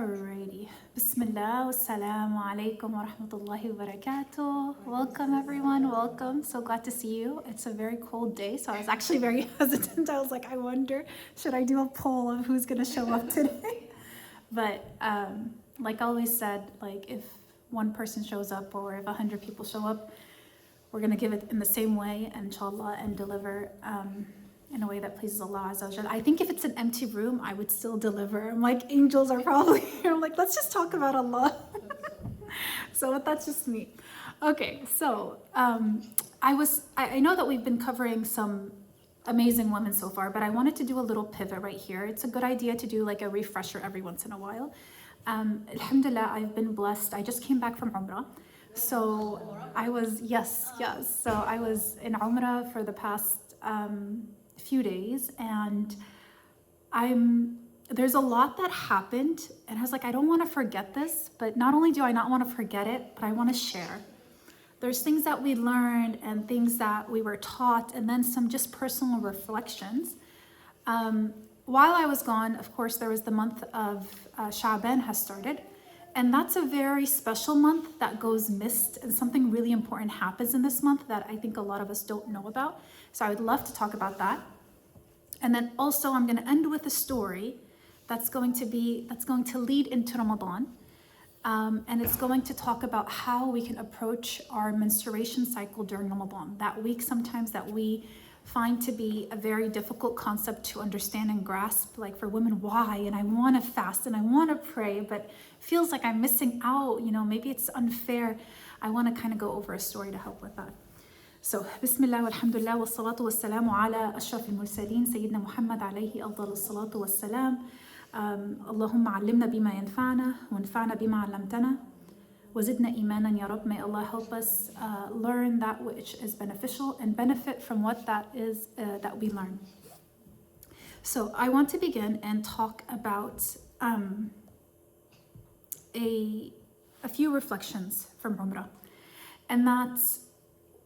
Alrighty. Bismillah, wassalamu alaikum wa rahmatullahi wa barakatuh. Welcome everyone, welcome. So glad to see you. It's a very cold day, so I was actually very hesitant. I was like, I wonder, should I do a poll of who's gonna show up today? But like I always said, like if one person shows up or if 100 people show up, we're gonna give it in the same way, inshallah, and deliver in a way that pleases Allah Azza wa Jal. I think if it's an empty room, I would still deliver. I'm like, angels are probably here. I'm like, let's just talk about Allah. So that's just me. Okay, so I know that we've been covering some amazing women so far, but I wanted to do a little pivot right here. It's a good idea to do like a refresher every once in a while. Alhamdulillah, I've been blessed. I just came back from Umrah. So I was, yes. So I was in Umrah for the past few days, and there's a lot that happened, and I was like, I don't want to forget this, but not only do I not want to forget it, but I want to share. There's things that we learned and things that we were taught, and then some just personal reflections. While I was gone, of course, there was the month of Sha'bān has started, and that's a very special month that goes missed, and something really important happens in this month that I think a lot of us don't know about. So I would love to talk about that. And then also I'm going to end with a story that's going to lead into Ramadan. And it's going to talk about how we can approach our menstruation cycle during Ramadan. That week sometimes that we find to be a very difficult concept to understand and grasp. Like for women, why? And I want to fast and I want to pray, but feels like I'm missing out. Maybe it's unfair. I want to kind of go over a story to help with that. So, Bismillah, walhamdulillah, wa salatu wa salamu ala ashraf al-mursaleen, Sayyidina Muhammad alayhi afdal salatu wa salam. Allahumma allimna bima yanfa'na, wa anfa'na bima 'allamtana, wa zidna imanan ya Rabb. May Allah help us learn that which is beneficial and benefit from what that is that we learn. So, I want to begin and talk about a few reflections from Umrah. And that's,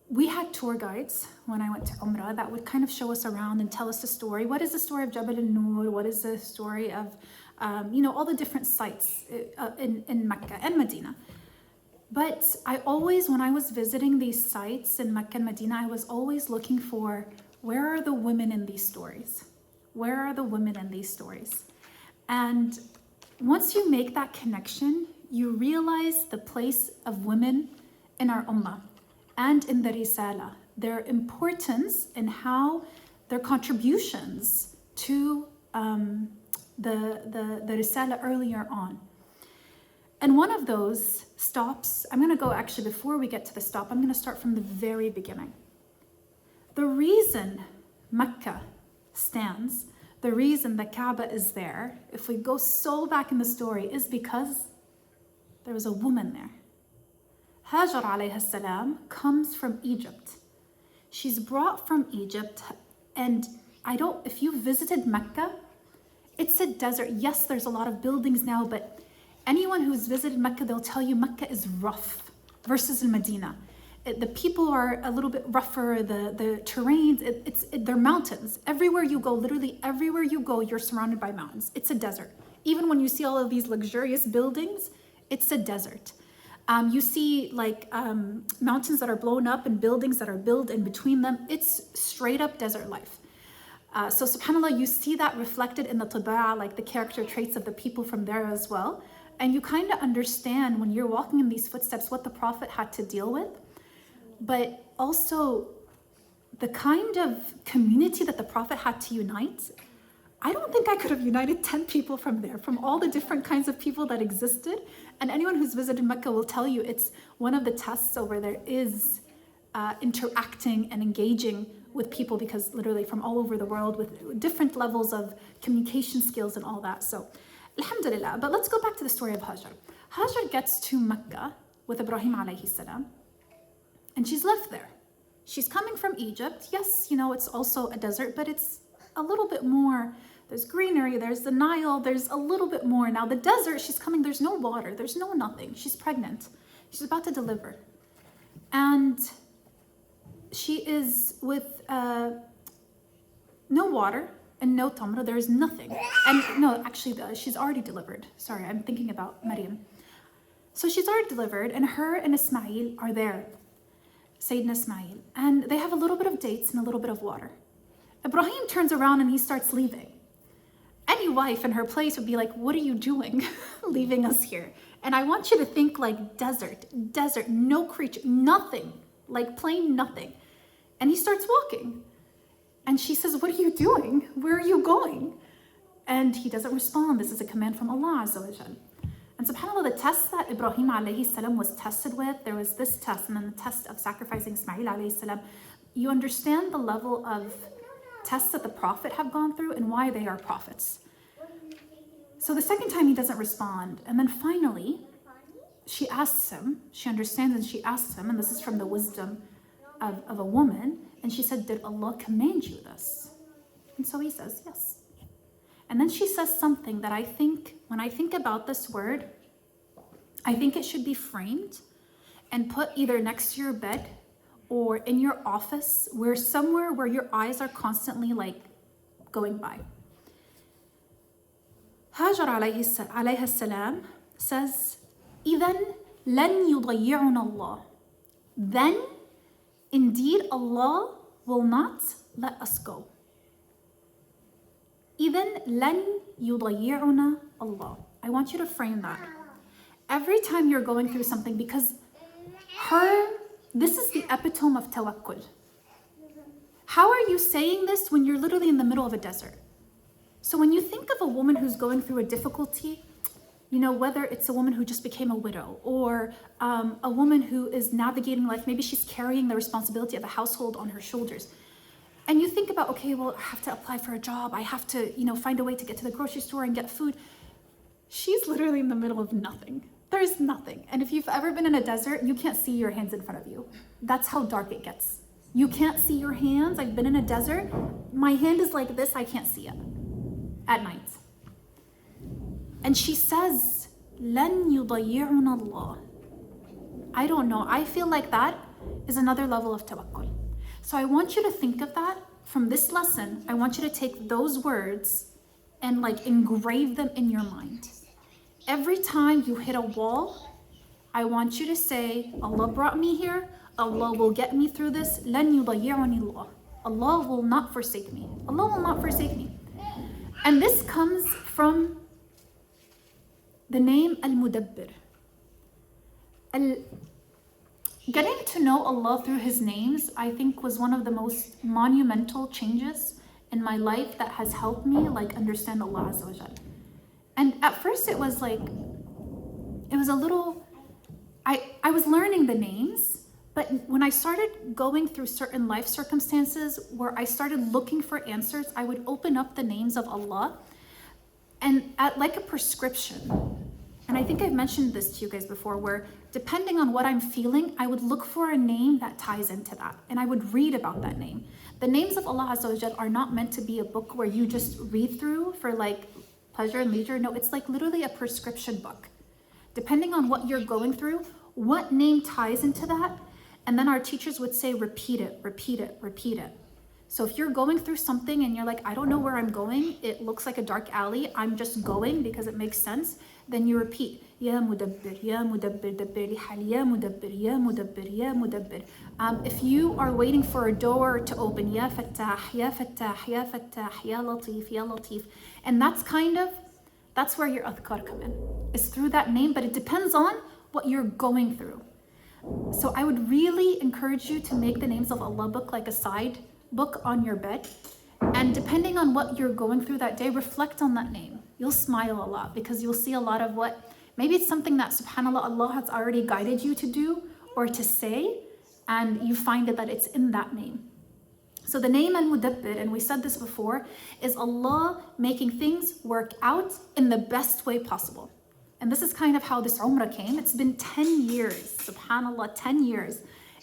we had tour guides when I went to Umrah that would kind of show us around and tell us the story. What is the story of Jabal al-Nur? What is the story of, all the different sites in Mecca and Madina? But I always, when I was visiting these sites in Mecca and Madina, I was always looking for, where are the women in these stories? Where are the women in these stories? And once you make that connection, you realize the place of women in our ummah and in the risala, their importance and how their contributions to the risala earlier on. And one of those stops, I'm going to go actually, before we get to the stop, I'm going to start from the very beginning. The reason Mecca stands, the reason the Kaaba is there, if we go so back in the story, is because there was a woman there. Hajar عليها السلام comes from Egypt. She's brought from Egypt, and if you visited Mecca, it's a desert. Yes, there's a lot of buildings now, but anyone who's visited Mecca, they'll tell you Mecca is rough versus in Medina. The people are a little bit rougher, the terrains, they're mountains. Everywhere you go, literally everywhere you go, you're surrounded by mountains. It's a desert. Even when you see all of these luxurious buildings, it's a desert. You see mountains that are blown up and buildings that are built in between them. It's straight up desert life. So subhanAllah, you see that reflected in the taba'a, like the character traits of the people from there as well. And you kind of understand when you're walking in these footsteps what the Prophet had to deal with. But also the kind of community that the Prophet had to unite. I don't think I could have united 10 people from there, from all the different kinds of people that existed. And anyone who's visited Mecca will tell you it's one of the tests over there is interacting and engaging with people, because literally from all over the world with different levels of communication skills and all that. So, alhamdulillah. But let's go back to the story of Hajar. Hajar gets to Mecca with Ibrahim alayhi salam, and she's left there. She's coming from Egypt. Yes, it's also a desert, but it's a little bit more. There's greenery, there's the Nile, there's a little bit more. Now the desert, she's coming, there's no water, there's no nothing. She's pregnant. She's about to deliver. And she is with no water, and no tamra, there is nothing. And no, actually, she's already delivered. Sorry, I'm thinking about Maryam. So she's already delivered, and her and Ismail are there, Sayyidina Ismail, and they have a little bit of dates and a little bit of water. Ibrahim turns around and he starts leaving. Any wife in her place would be like, what are you doing leaving us here? And I want you to think like desert, no creature, nothing, like plain nothing. And he starts walking. And she says, what are you doing? Where are you going? And he doesn't respond. This is a command from Allah Azza wa Jal. And subhanAllah, the test that Ibrahim alayhi salam was tested with, there was this test, and then the test of sacrificing Ismail alayhi salam. You understand the level of tests that the Prophet have gone through and why they are prophets. So the second time he doesn't respond. And then finally, she asks him, she understands and she asks him, and this is from the wisdom of a woman, and she said, did Allah command you this? And so he says, yes. And then she says something that I think, when I think about this word, I think it should be framed and put either next to your bed or in your office, where somewhere where your eyes are constantly like going by. Hajar عليها السلام says, إِذَنْ لَنْ يُضَيِّعُنَ اللَّهِ. Then, indeed, Allah will not let us go. إِذَنْ لَنْ يُضَيِّعُنَ اللَّهِ. I want you to frame that. Every time you're going through something, because this is the epitome of tawakkul. How are you saying this when you're literally in the middle of a desert? So when you think of a woman who's going through a difficulty, you know, whether it's a woman who just became a widow or a woman who is navigating life, maybe she's carrying the responsibility of a household on her shoulders. And you think about, okay, well, I have to apply for a job. I have to, you know, find a way to get to the grocery store and get food. She's literally in the middle of nothing. There's nothing. And if you've ever been in a desert, you can't see your hands in front of you. That's how dark it gets. You can't see your hands. I've been in a desert. My hand is like this. I can't see it at night. And she says, لَن يُضَيِّعُنَ اللَّهِ. I don't know. I feel like that is another level of tawakkul. So I want you to think of that from this lesson. I want you to take those words and like engrave them in your mind. Every time you hit a wall, I want you to say, Allah brought me here. Allah will get me through this. لَن يُضَيِّعُنِ اللَّهِ. Allah will not forsake me. Allah will not forsake me. And this comes from the name Al-Mudabbir. Getting to know Allah through His names, I think, was one of the most monumental changes in my life that has helped me like understand Allah Azza wa Jal. And at first it was like, it was a little, I was learning the names, but when I started going through certain life circumstances where I started looking for answers, I would open up the names of Allah and at like a prescription. And I think I've mentioned this to you guys before, where depending on what I'm feeling, I would look for a name that ties into that. And I would read about that name. The names of Allah Azza wa Jal are not meant to be a book where you just read through for like pleasure and leisure. No, it's like literally a prescription book. Depending on what you're going through, what name ties into that? And then our teachers would say, repeat it, repeat it, repeat it. So if you're going through something and you're like, I don't know where I'm going, it looks like a dark alley, I'm just going because it makes sense, then you repeat, Ya Mudabbir, Ya Mudabbir, Dabbir li hali, Ya Mudabbir, Ya Mudabbir, Ya Mudabbir. If you are waiting for a door to open, Ya Fattah, Ya Fattah, Ya Fattah, Ya Latif, Ya Latif. And that's where your adhkar come in. It's through that name, but it depends on what you're going through. So I would really encourage you to make the names of Allah book like a side book on your bed. And depending on what you're going through that day, reflect on that name. You'll smile a lot because you'll see a lot of what, maybe it's something that subhanAllah, Allah has already guided you to do or to say, and you find it that it's in that name. So the name Al-Mudabbir, and we said this before, is Allah making things work out in the best way possible. And this is kind of how this Umrah came. It's been 10 years, subhanAllah, 10 years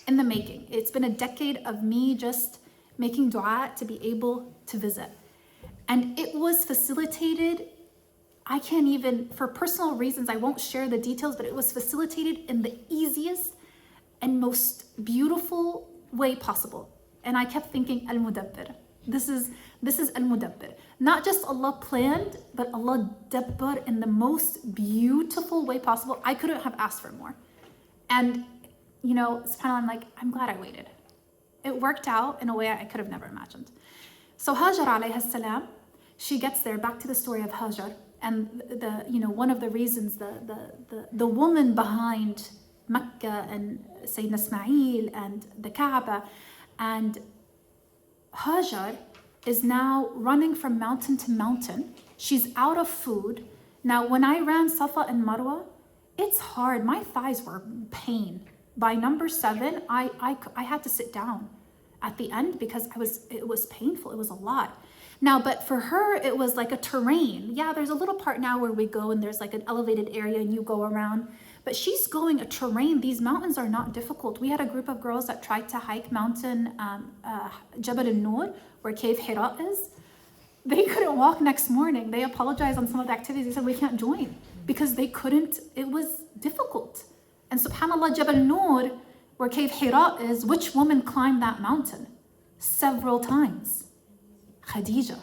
in the making. It's been a decade of me just making dua to be able to visit. And it was facilitated, I can't even, for personal reasons, I won't share the details, but it was facilitated in the easiest and most beautiful way possible. And I kept thinking, Al-Mudabbir, This is al-mudabbir. Not just Allah planned, but Allah dabbar in the most beautiful way possible. I couldn't have asked for more. And, you know, subhanAllah, I'm like, I'm glad I waited. It worked out in a way I could have never imagined. So Hajar عليها السلام, she gets there, back to the story of Hajar. And one of the reasons, the woman behind Mecca and Sayyidina Ismail and the Kaaba, and Hajar is now running from mountain to mountain. She's out of food. Now, when I ran Ṣafā and Marwah, it's hard. My thighs were in pain. By number 7, I had to sit down at the end because it was painful. It was a lot. Now, but for her, it was like a terrain. Yeah, there's a little part now where we go and there's like an elevated area and you go around. But she's going a terrain. These mountains are not difficult. We had a group of girls that tried to hike mountain Jabal al-Nur, where Cave Hira is. They couldn't walk next morning. They apologized on some of the activities. They said, we can't join because they couldn't. It was difficult. And subhanAllah, Jabal al-Nur, where Cave Hira is, which woman climbed that mountain? Several times. Khadija,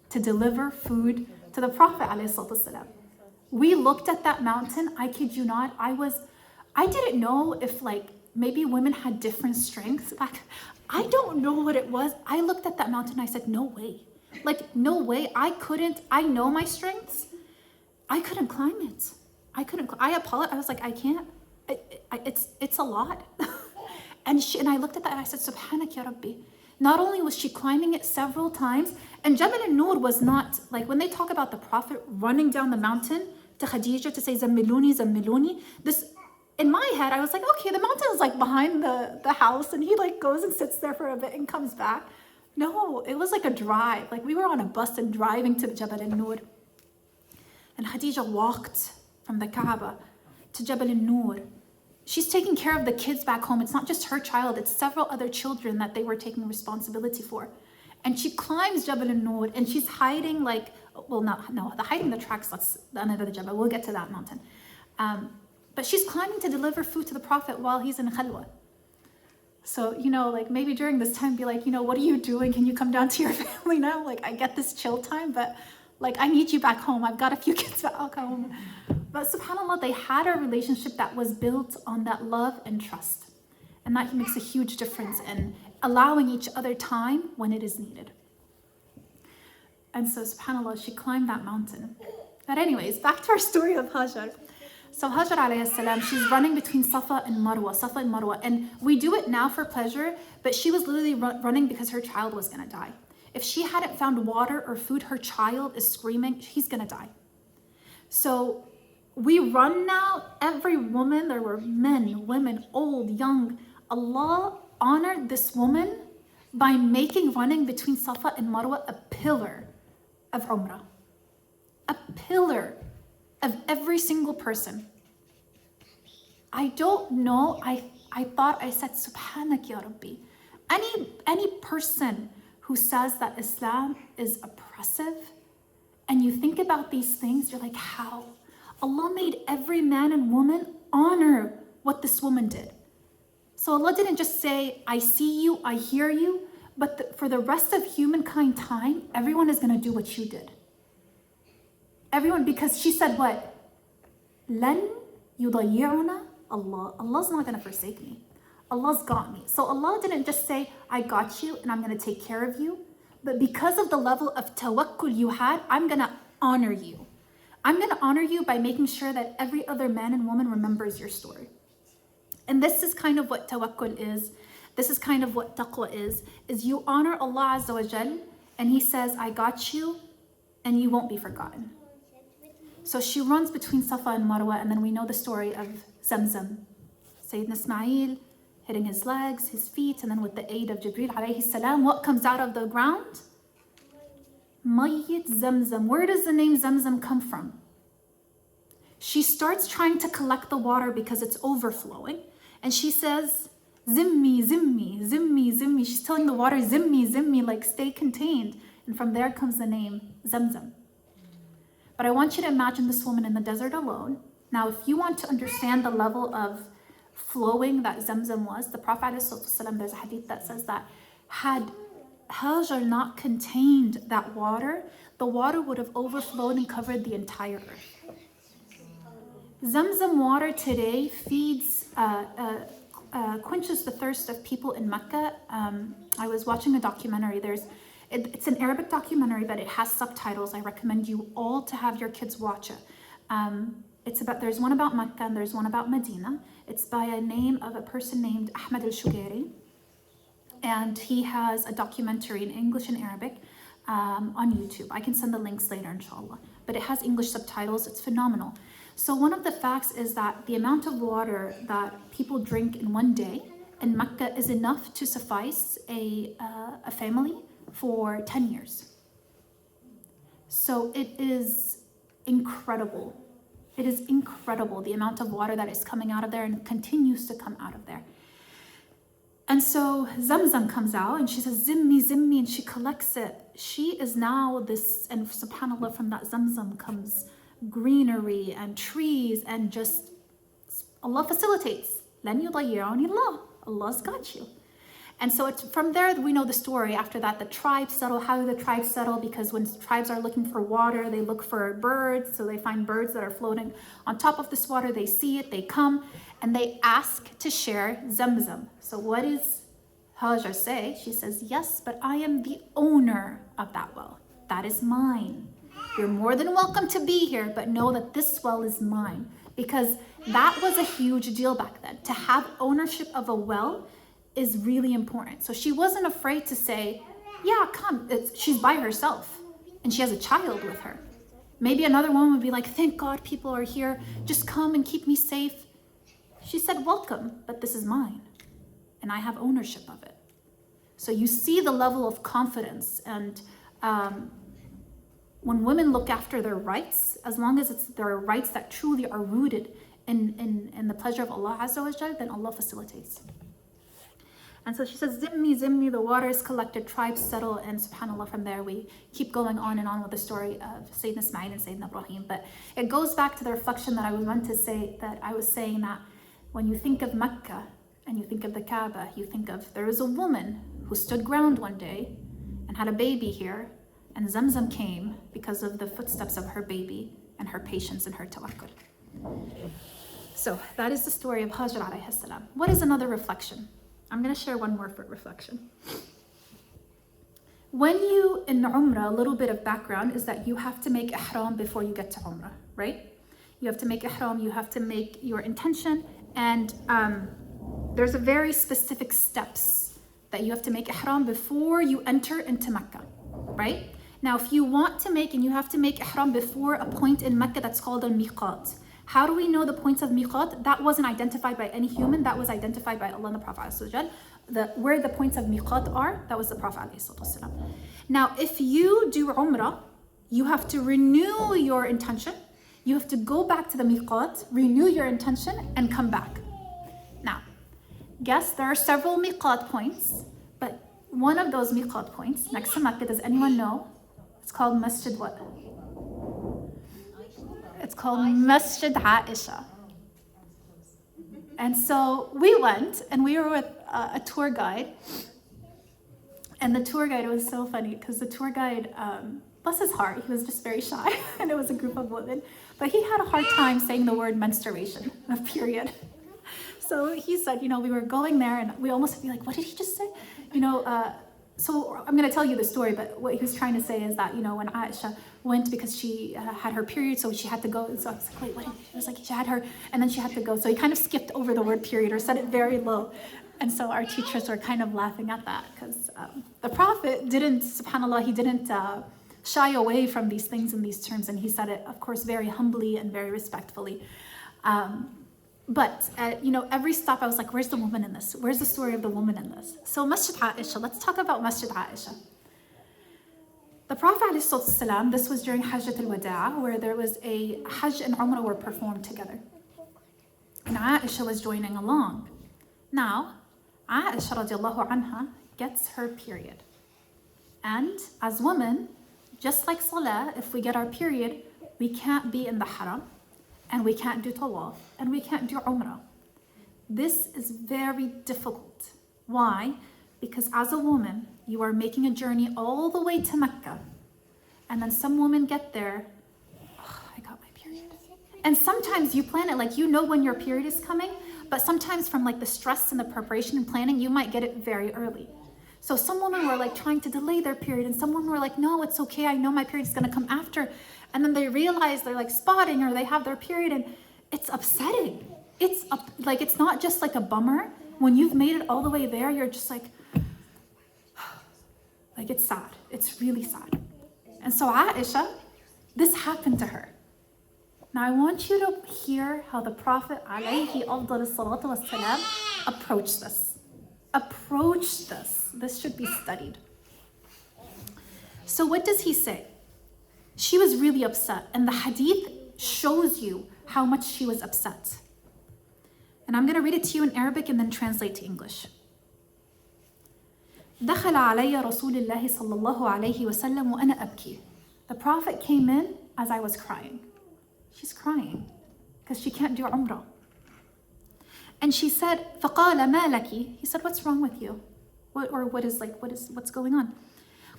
to deliver food to the Prophet ﷺ. We looked at that mountain, I kid you not, I didn't know if like maybe women had different strengths. Like, I don't know what it was. I looked at that mountain, I said, no way. Like, no way, I know my strengths. I couldn't climb it. I apologized, I was like, I can't, it's a lot. and I looked at that and I said, Subhanak ya Rabbi. Not only was she climbing it several times, and Jabal al-Nur was not, like when they talk about the Prophet running down the mountain to Khadija to say, Zammiluni, Zammiluni, this, in my head, I was like, okay, the mountain is like behind the house, and he like goes and sits there for a bit and comes back. No, it was like a drive. Like we were on a bus and driving to Jabal al-Nur. And Khadija walked from the Kaaba to Jabal al-Nur. She's taking care of the kids back home. It's not just her child, it's several other children that they were taking responsibility for. And she climbs Jabal al-Nur and she's hiding like, hiding the tracks, that's another Jabal. We'll get to that mountain. But she's climbing to deliver food to the Prophet while he's in Khalwa. So, like maybe during this time, be like, what are you doing? Can you come down to your family now? Like I get this chill time, but like I need you back home. I've got a few kids back home. But subhanAllah, they had a relationship that was built on that love and trust. And that makes a huge difference in allowing each other time when it is needed. And so subhanAllah, she climbed that mountain. But anyways, back to our story of Hajar. So Hajar alayhi salam, she's running between Ṣafā and Marwah. And we do it now for pleasure, but she was literally running because her child was gonna die. If she hadn't found water or food, her child is screaming, he's gonna die. So we run now, every woman, there were men, women, old, young. Allah honored this woman by making running between Ṣafā and Marwah a pillar of Umrah. A pillar of every single person. I don't know, I thought I said, Subhanak ya Rabbi. Any person who says that Islam is oppressive, and you think about these things, you're like, how? Allah made every man and woman honor what this woman did. So Allah didn't just say, I see you, I hear you, but for the rest of humankind time, everyone is going to do what you did. Everyone, because she said what? Lan yudayyiruna Allah. Allah's not going to forsake me. Allah's got me. So Allah didn't just say, I got you and I'm going to take care of you. But because of the level of tawakkul you had, I'm going to honor you. I'm going to honor you by making sure that every other man and woman remembers your story. And this is kind of what tawakkul is. This is kind of what taqwa is you honor Allah Azza wa Jal, and He says, I got you, and you won't be forgotten. So she runs between Ṣafā and Marwah, and then we know the story of Zamzam. Sayyidina Ismail hitting his legs, his feet, and then with the aid of Jibreel alayhi salam, what comes out of the ground? Mayyit Zamzam. Where does the name Zamzam come from? She starts trying to collect the water because it's overflowing. And she says, Zimmi, Zimmi, Zimmi, Zimmi. She's telling the water, Zimmi, Zimmi, like stay contained. And from there comes the name Zamzam. But I want you to imagine this woman in the desert alone. Now, if you want to understand the level of flowing that Zamzam was, the Prophet ﷺ, there's a hadith that says that had Hajar not contained that water, the water would have overflowed and covered the entire earth. Zamzam water today feeds, quenches the thirst of people in Mecca. I was watching a documentary. It's an Arabic documentary, but it has subtitles. I recommend you all to have your kids watch it. There's one about Mecca and there's one about Madina. It's by a name of a person named Ahmed al-Shugari. And he has a documentary in English and Arabic on YouTube. I can send the links later, inshallah. But it has English subtitles. It's phenomenal. So one of the facts is that the amount of water that people drink in one day in Mecca is enough to suffice a family for 10 years. So it is incredible. It is incredible the amount of water that is coming out of there and continues to come out of there. And so Zamzam comes out and she says, Zimmi, Zimmi, and she collects it. She is now this, and subhanAllah, from that Zamzam comes greenery and trees and just, Allah facilitates. Lan yudayyirani Allah. Allah's got you. And so it's from there we know the story. After that, the tribes settle. How do the tribes settle? Because when tribes are looking for water, they look for birds. So they find birds that are floating on top of this water. They see it, they come, and they ask to share Zamzam. So what does Hajar say? She says, yes, but I am the owner of that well. That is mine. You're more than welcome to be here, but know that this well is mine. Because that was a huge deal back then. To have ownership of a well is really important. So she wasn't afraid to say, yeah, come. She's by herself and she has a child with her. Maybe another woman would be like, thank God people are here. Just come and keep me safe. She said, welcome, but this is mine and I have ownership of it. So you see the level of confidence. And when women look after their rights, as long as it's their rights that truly are rooted in the pleasure of Allah Azza wa Jal, then Allah facilitates. And so she says, Zimmi, Zimmi, the water is collected, tribes settle, and subhanAllah, from there we keep going on and on with the story of Sayyidina Ismail and Sayyidina Ibrahim. But it goes back to the reflection that I was meant to say, that I was saying that when you think of Mecca and you think of the Kaaba, you think of, there was a woman who stood ground one day and had a baby here, and Zamzam came because of the footsteps of her baby and her patience and her tawakkul. So that is the story of Hajar alayhi salam. What is another reflection? I'm going to share one more for reflection. When you, in Umrah, a little bit of background is that you have to make ihram before you get to Umrah, right? You have to make ihram, you have to make your intention, and there's a very specific steps that you have to make ihram before you enter into Mecca, right? Now, if you want to make, and you have to make ihram before a point in Mecca that's called al-miqat. How do we know the points of miqat? That wasn't identified by any human, that was identified by Allah and the Prophet where the points of miqat are, that was the Prophet. Now, if you do Umrah, you have to renew your intention. You have to go back to the miqat, renew your intention, and come back. Now, guess there are several miqat points, but one of those miqat points next to Mecca, does anyone know? It's called Masjid what? It's called Masjid Aisha. And so we went, and we were with a tour guide. And the tour guide, it was so funny because the tour guide, bless his heart, he was just very shy. And it was a group of women. But he had a hard time saying the word menstruation, a period. So he said, we were going there and we almost be like, what did he just say? So I'm going to tell you the story, but what he was trying to say is that, when Aisha went because she had her period, so she had to go. And so I was like, wait, what? It was like she had her, and then she had to go. So he kind of skipped over the word period or said it very low. And so our teachers were kind of laughing at that because the Prophet didn't, subhanAllah, he didn't shy away from these things in these terms. And he said it, of course, very humbly and very respectfully. But every stop I was like, where's the woman in this? Where's the story of the woman in this? So Masjid Aisha, let's talk about Masjid Aisha. The Prophet ﷺ, this was during Hajj al-Wada', where there was a Hajj and Umrah were performed together. And Aisha was joining along. Now, Aisha radiallahu anha gets her period. And as women, just like Salah, if we get our period, we can't be in the haram, and we can't do tawaf, and we can't do Umrah. This is very difficult. Why? Because as a woman, you are making a journey all the way to Mecca. And then some women get there, oh, I got my period. And sometimes you plan it, like you know when your period is coming, but sometimes from like the stress and the preparation and planning, you might get it very early. So some women were like trying to delay their period, and some women were like, no, it's okay, I know my period is gonna come after. And then they realize they're like spotting or they have their period, and it's upsetting. It's not just like a bummer. When you've made it all the way there, you're just like it's sad. It's really sad. And so Aisha, this happened to her. Now I want you to hear how the Prophet عليه أفضل الصلاة والسلام approached this. This should be studied. So what does he say? She was really upset, and the hadith shows you how much she was upset. And I'm going to read it to you in Arabic and then translate to English. دخل علي رسول الله صلى الله عليه وسلم وأنا أبكي. The Prophet came in as I was crying. She's crying because she can't do Umrah. And she said, فقال ما لك? He said, what's wrong with you? What's going on?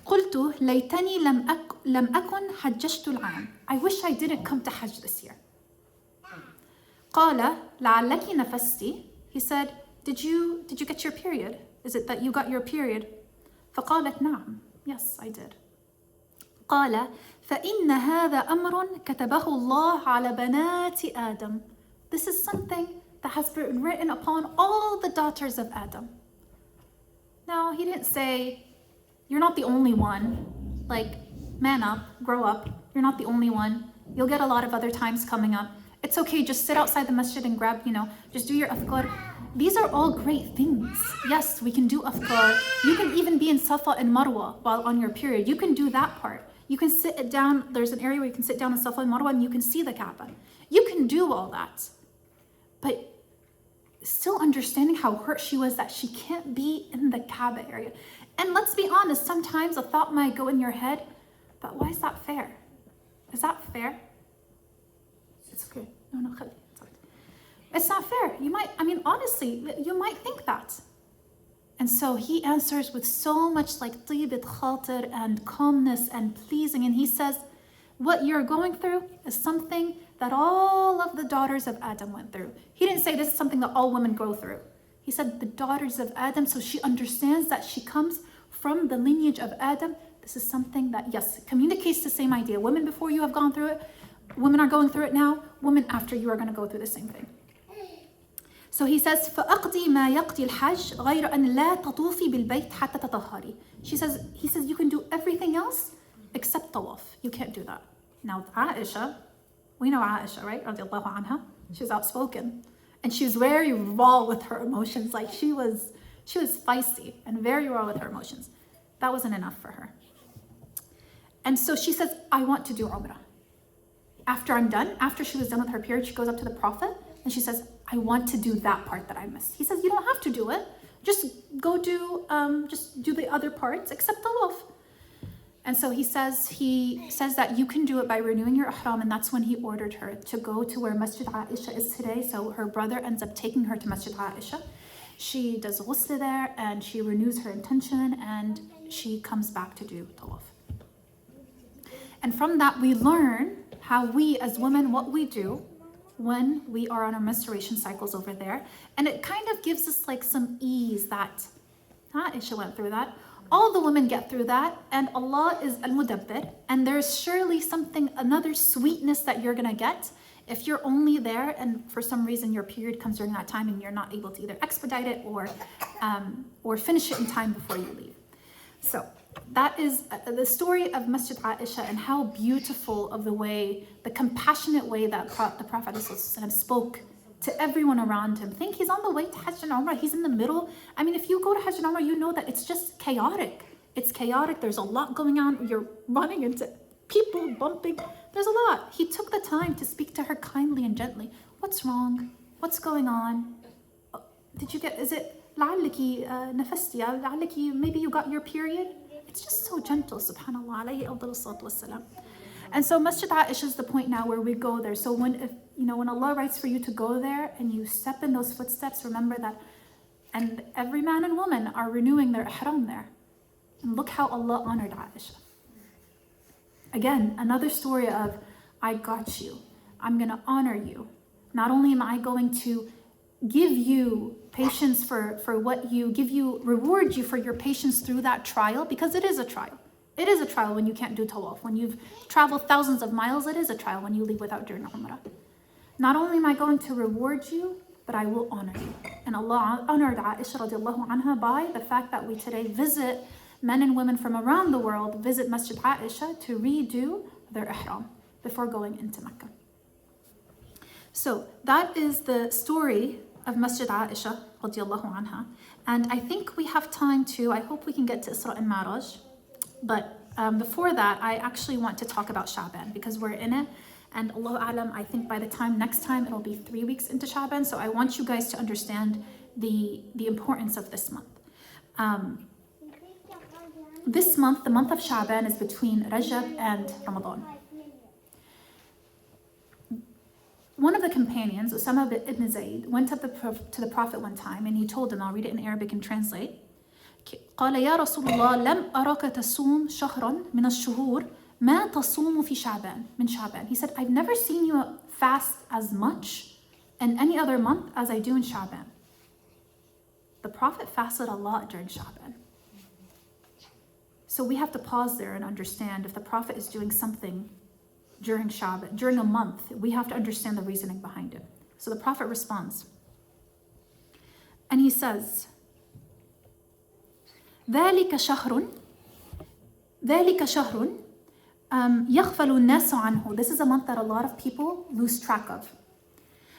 قلت ليتني لم أكن حججت العام. I wish I didn't come to Hajj this year. قال لعلك نفستي. He said, did you get your period? Is it that you got your period? فقالت نعم. Yes, I did. قال فإن هذا أمر كتبه الله على بنات آدم. This is something that has been written upon all the daughters of Adam. Now, he didn't say, you're not the only one. Like, man up, grow up. You're not the only one. You'll get a lot of other times coming up. It's okay, just sit outside the masjid and grab, just do your afkar. These are all great things. Yes, we can do afkar. You can even be in Ṣafā and Marwah while on your period. You can do that part. You can sit down. There's an area where you can sit down in Ṣafā and Marwah and you can see the Kaaba. You can do all that. But still understanding how hurt she was that she can't be in the Kaaba area. And let's be honest, sometimes a thought might go in your head, but why is that fair? Is that fair? It's okay. No, it's okay. It's not fair. Honestly, you might think that. And so he answers with so much like طيبة خاطر and calmness and pleasing. And he says, what you're going through is something that all of the daughters of Adam went through. He didn't say this is something that all women go through. He said the daughters of Adam, so she understands that she comes from the lineage of Adam. This is something that, yes, communicates the same idea. Women before you have gone through it. Women are going through it now. Women after you are going to go through the same thing. So he says, فَأَقْضِي مَا يَقْضِي الْحَجِّ غَيْرَ أَنْ لَا تَطُوفِي بِالْبَيْتِ حَتَّى تَطَهَّرِي. He says, you can do everything else except tawaf. You can't do that. Now Aisha, we know Aisha, right? رضي الله عنها. She was outspoken. And she was very raw with her emotions. Like she was feisty and very raw with her emotions. That wasn't enough for her. And so she says, I want to do Umrah. After I'm done, after she was done with her period, she goes up to the Prophet and she says, I want to do that part that I missed. He says, you don't have to do it. Just go do, just do the other parts except tawaf. And so he says that you can do it by renewing your ihram, and that's when he ordered her to go to where Masjid Aisha is today. So her brother ends up taking her to Masjid Aisha. She does ghusl there and she renews her intention and she comes back to do tawaf. And from that we learn how we as women, what we do when we are on our menstruation cycles over there. And it kind of gives us like some ease that Aisha went through that. All the women get through that, and Allah is al-mudabbir, and there's surely another sweetness that you're gonna get if you're only there and for some reason your period comes during that time and you're not able to either expedite it or finish it in time before you leave. So that is the story of Masjid Aisha and how beautiful of the compassionate way that the Prophet ﷺ spoke to everyone around him. Think he's on the way to Hajj and Umrah. He's in the middle. If you go to Hajj and Umrah, you know that it's just chaotic. It's chaotic. There's a lot going on. You're running into people, bumping. There's a lot. He took the time to speak to her kindly and gently. What's wrong? What's going on? Is it لعلك نفستي? لعلك maybe you got your period? It's just so gentle, subhanallah. عليه أفضل الصلاة والسلام. And so Masjid Aisha is the point now where we go there. So when Allah writes for you to go there and you step in those footsteps, remember that, and every man and woman are renewing their ihram there. And look how Allah honored Aisha. Again, another story of, I got you. I'm going to honor you. Not only am I going to give you patience for what you, reward you for your patience through that trial, because it is a trial. It is a trial when you can't do tawaf. When you've traveled thousands of miles, it is a trial when you leave without doing umrah. Not only am I going to reward you, but I will honor you. And Allah honored Aisha radiallahu anha by the fact that we today visit men and women from around the world, visit Masjid Aisha to redo their ihram before going into Mecca. So that is the story of Masjid Aisha radiallahu anha. And I think we have time to, I hope we can get to Isra and Maraj. But before that, I actually want to talk about Sha'bān because we're in it. And Allahu A'lam, I think by the time next time, it'll be 3 weeks into Sha'bān. So I want you guys to understand the importance of this month. This month, the month of Sha'bān, is between Rajab and Ramadan. One of the companions, Usama ibn Zayd, went up to the Prophet one time and he told him, I'll read it in Arabic and translate. قال يا رسول الله لم أراك تصوم شهرا من الشهور ما تصوم في شعبان من شعبان. He said, I've never seen you fast as much in any other month as I do in Sha'bān. The Prophet fasted a lot during Sha'bān. So we have to pause there and understand if the Prophet is doing something during Sha'bān, during a month, we have to understand the reasoning behind it. So the Prophet responds. And he says, ذلك شهر يغفل الناس عنه. This is a month that a lot of people lose track of.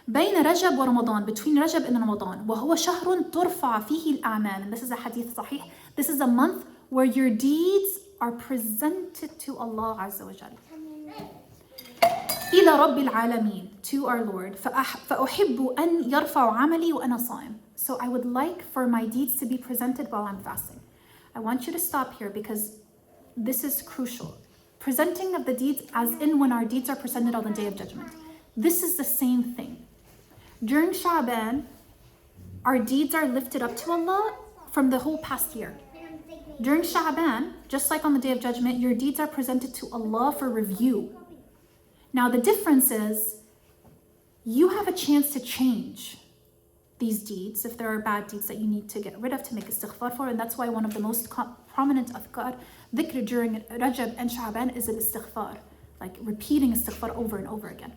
بين رجب ورمضان, between Rajab and Ramadan. وهو شهر ترفع فيه الأعمال. And this is a hadith صحيح. This is a month where your deeds are presented to Allah Azza wa Jal. إلى رب العالمين, to our Lord. فأحب أن يرفع عملي وأنا صائم. So I would like for my deeds to be presented while I'm fasting. I want you to stop here because this is crucial. Presenting of the deeds as in when our deeds are presented on the Day of Judgment. This is the same thing. During Sha'bān, our deeds are lifted up to Allah from the whole past year. During Sha'bān, just like on the Day of Judgment, your deeds are presented to Allah for review. Now the difference is, you have a chance to change these deeds if there are bad deeds that you need to get rid of, to make istighfar for, and that's why one of the most prominent adhkar, dhikr during Rajab and Sha'bān is al-istighfar, like repeating istighfar over and over again.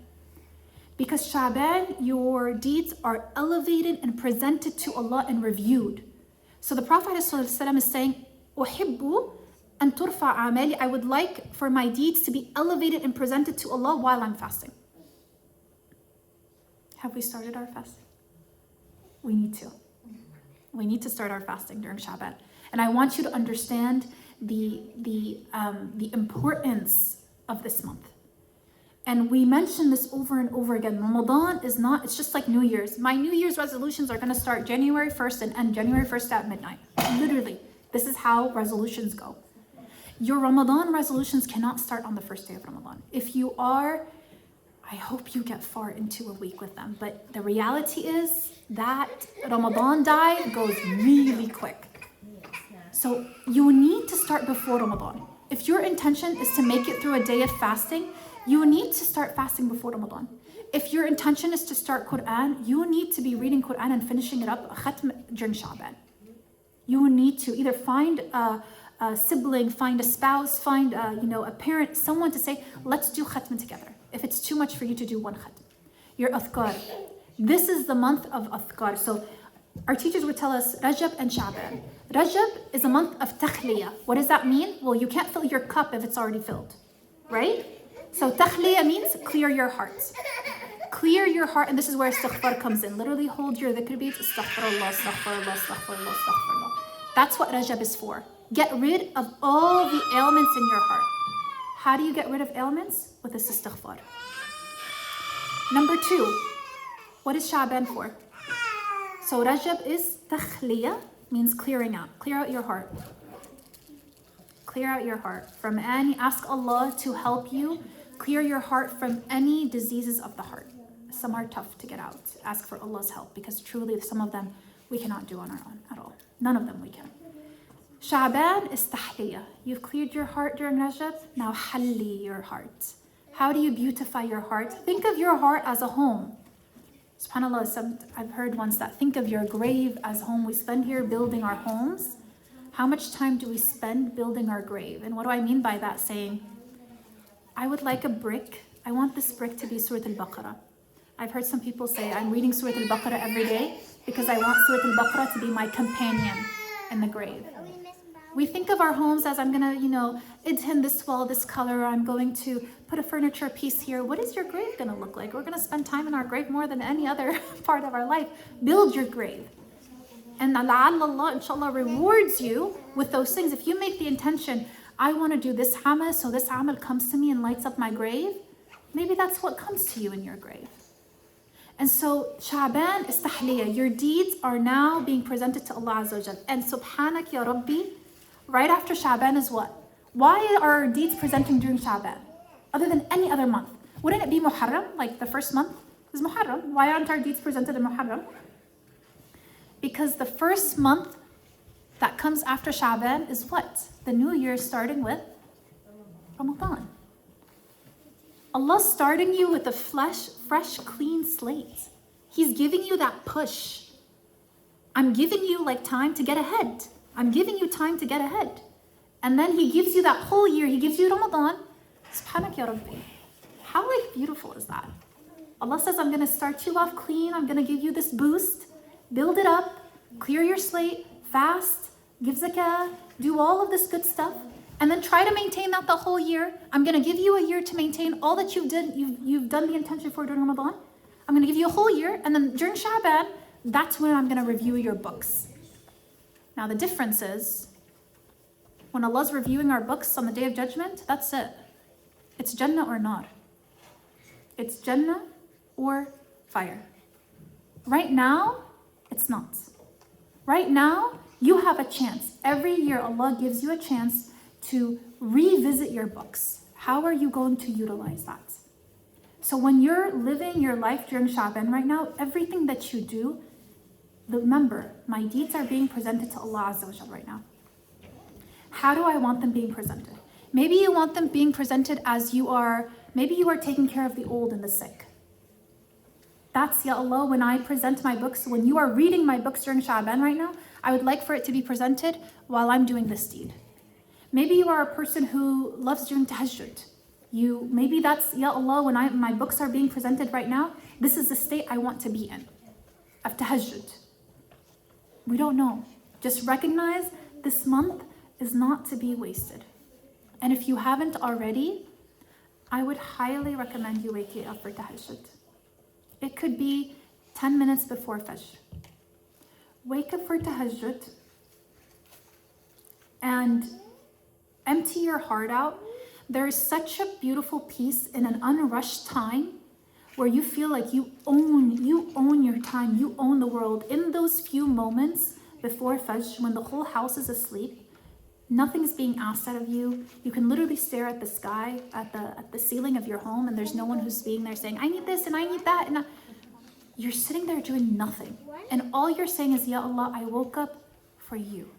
Because Sha'bān, your deeds are elevated and presented to Allah and reviewed. So the Prophet ﷺ is saying, أُحِبُّ أَن تُرْفَعَ عَمَالِي, I would like for my deeds to be elevated and presented to Allah while I'm fasting. Have we started our fast? We need to. We need to start our fasting during Sha'bān. And I want you to understand the importance of this month. And we mention this over and over again. Ramadan is not, it's just like New Year's. My New Year's resolutions are going to start January 1st and end January 1st at midnight. Literally, this is how resolutions go. Your Ramadan resolutions cannot start on the first day of Ramadan. If you are, I hope you get far into a week with them. But the reality is that Ramadan diet goes really quick. So you need to start before Ramadan. If your intention is to make it through a day of fasting, you need to start fasting before Ramadan. If your intention is to start Quran, you need to be reading Quran and finishing it up khatm during Sha'bān. You need to either find a sibling, find a spouse, find a parent, someone to say, let's do khatm together. If it's too much for you to do one khatm. Your adhkar. This is the month of adhkar. So our teachers would tell us Rajab and Sha'bān. Rajab is a month of takhliya. What does that mean? Well, you can't fill your cup if it's already filled, right? So takhliya means clear your heart. Clear your heart, and this is where istighfar comes in. Literally hold your dhikr beats, astaghfirullah, astaghfirullah, astaghfirullah, astaghfirullah. That's what Rajab is for. Get rid of all the ailments in your heart. How do you get rid of ailments? With this istighfar. Number 2, what is Sha'bān for? So Rajab is takhliya, means clearing out. Clear out your heart. Clear out your heart from any, ask Allah to help you clear your heart from any diseases of the heart. Some are tough to get out. Ask for Allah's help because truly some of them we cannot do on our own at all. None of them we can. Sha'bān is tahliya. You've cleared your heart during Rajab. Now halli your heart. How do you beautify your heart? Think of your heart as a home. SubhanAllah, I've heard once that think of your grave as home. We spend here building our homes. How much time do we spend building our grave? And what do I mean by that? Saying, I would like a brick. I want this brick to be Surah Al-Baqarah. I've heard some people say, I'm reading Surah Al-Baqarah every day because I want Surah Al-Baqarah to be my companion in the grave. We think of our homes as I'm gonna, idhin this wall, this color, I'm going to put a furniture piece here. What is your grave gonna look like? We're gonna spend time in our grave more than any other part of our life. Build your grave. And Allah, inshallah, rewards you with those things. If you make the intention, I want to do this amal, so this amal comes to me and lights up my grave, maybe that's what comes to you in your grave. And so Sha'bān is tahliya. Your deeds are now being presented to Allah Azza wa Jal. And subhanak ya Rabbi, right after Sha'bān is what? Why are our deeds presenting during Sha'bān? Other than any other month. Wouldn't it be Muharram, like the first month is Muharram? Why aren't our deeds presented in Muharram? Because the first month that comes after Sha'bān is what? The new year starting with Ramadan. Allah's starting you with a fresh, clean slate. He's giving you that push. I'm giving you time to get ahead. I'm giving you time to get ahead. And then He gives you that whole year. He gives you Ramadan. Subhanak ya Rabbi. How beautiful is that? Allah says, I'm going to start you off clean. I'm going to give you this boost. Build it up. Clear your slate. Fast. Give zakah. Do all of this good stuff. And then try to maintain that the whole year. I'm going to give you a year to maintain all that you've done the intention for during Ramadan. I'm going to give you a whole year. And then during Sha'bān, that's when I'm going to review your books. Now the difference is, when Allah's reviewing our books on the Day of Judgment, that's it. It's Jannah or not. It's Jannah or fire. Right now, it's not. Right now, you have a chance. Every year, Allah gives you a chance to revisit your books. How are you going to utilize that? So when you're living your life during Sha'bān right now, everything that you do, remember, my deeds are being presented to Allah Azza wa Jal right now. How do I want them being presented? Maybe you want them being presented as maybe you are taking care of the old and the sick. That's, Ya Allah, when I present my books, when you are reading my books during Sha'bān right now, I would like for it to be presented while I'm doing this deed. Maybe you are a person who loves doing tahajjud. Maybe that's, Ya Allah, when my books are being presented right now, this is the state I want to be in, of tahajjud. We don't know. Just recognize this month is not to be wasted. And if you haven't already, I would highly recommend you waking up for tahajjud. It could be 10 minutes before Fajr. Wake up for tahajjud and empty your heart out. There is such a beautiful peace in an unrushed time where you feel like you own your time, you own the world. In those few moments before Fajr, when the whole house is asleep, nothing's being asked out of you. You can literally stare at the sky, at the ceiling of your home, and there's no one who's being there saying, I need this and I need that. And you're sitting there doing nothing. And all you're saying is, Ya Allah, I woke up for you.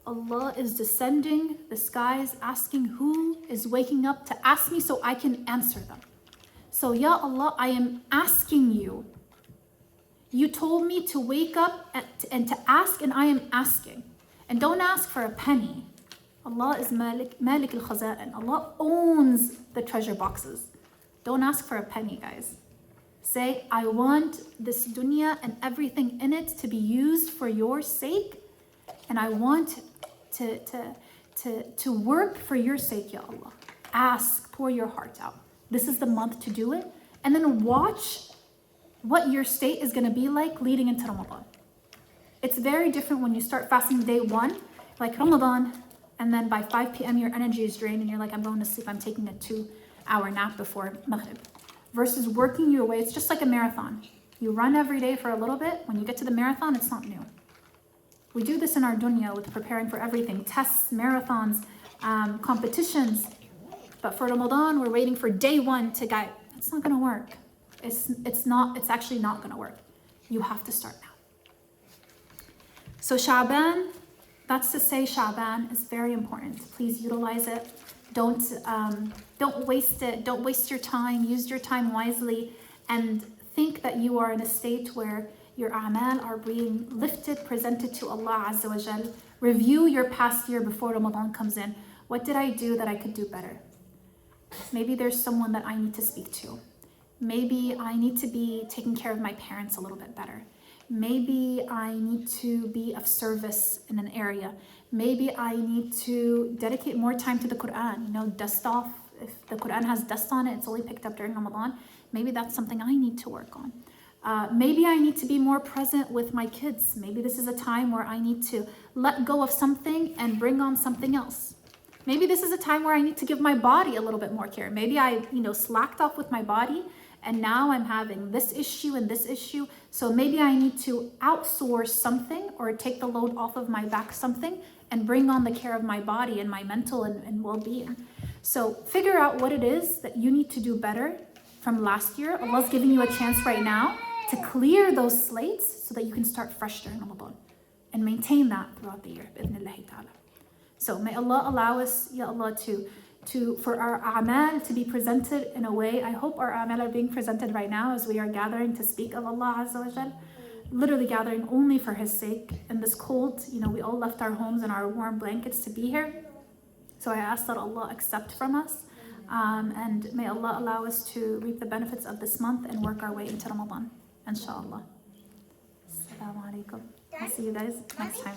Allah is descending the skies, asking who is waking up to ask me so I can answer them. So, Ya Allah, I am asking you. You told me to wake up and to ask, and I am asking. And don't ask for a penny. Allah is Malik al-Khaza'in. Allah owns the treasure boxes. Don't ask for a penny, guys. Say, I want this dunya and everything in it to be used for your sake. And I want to work for your sake, Ya Allah. Ask, pour your heart out. This is the month to do it. And then watch what your state is going to be like leading into Ramadan. It's very different when you start fasting day one, like Ramadan, and then by 5 p.m. your energy is drained and you're like, I'm going to sleep, I'm taking a 2-hour nap before Maghrib. Versus working your way, it's just like a marathon. You run every day for a little bit. When you get to the marathon, it's not new. We do this in our dunya with preparing for everything, tests, marathons, competitions. But for Ramadan, we're waiting for day one to guide. It's not going to work. It's actually not going to work. You have to start now. So Sha'bān, That's to say Sha'bān is very important. Please utilize it. Don't waste it. Don't waste your time. Use your time wisely and think that you are in a state where your a'mal are being lifted, presented to Allah Azza wa Jal. Review your past year before Ramadan comes in. What did I do that I could do better? Maybe there's someone that I need to speak to. Maybe I need to be taking care of my parents a little bit better. Maybe I need to be of service in an area. Maybe I need to dedicate more time to the Quran. You know, dust off. If the Quran has dust on it, it's only picked up during Ramadan. Maybe that's something I need to work on. Maybe I need to be more present with my kids. Maybe this is a time where I need to let go of something and bring on something else. Maybe this is a time where I need to give my body a little bit more care. Maybe I, slacked off with my body and now I'm having this issue and this issue. So maybe I need to outsource something or take the load off of my back something and bring on the care of my body and my mental and well-being. So figure out what it is that you need to do better from last year. Allah's giving you a chance right now to clear those slates so that you can start fresh during Ramadan and maintain that throughout the year. So may Allah allow us, Ya Allah, for our a'mal to be presented in a way. I hope our a'mal are being presented right now as we are gathering to speak of Allah Azza wa Jal, literally gathering only for His sake. In this cold, we all left our homes and our warm blankets to be here. So I ask that Allah accept from us, and may Allah allow us to reap the benefits of this month and work our way into Ramadan, inshallah. Assalamu alaikum. I'll see you guys next time.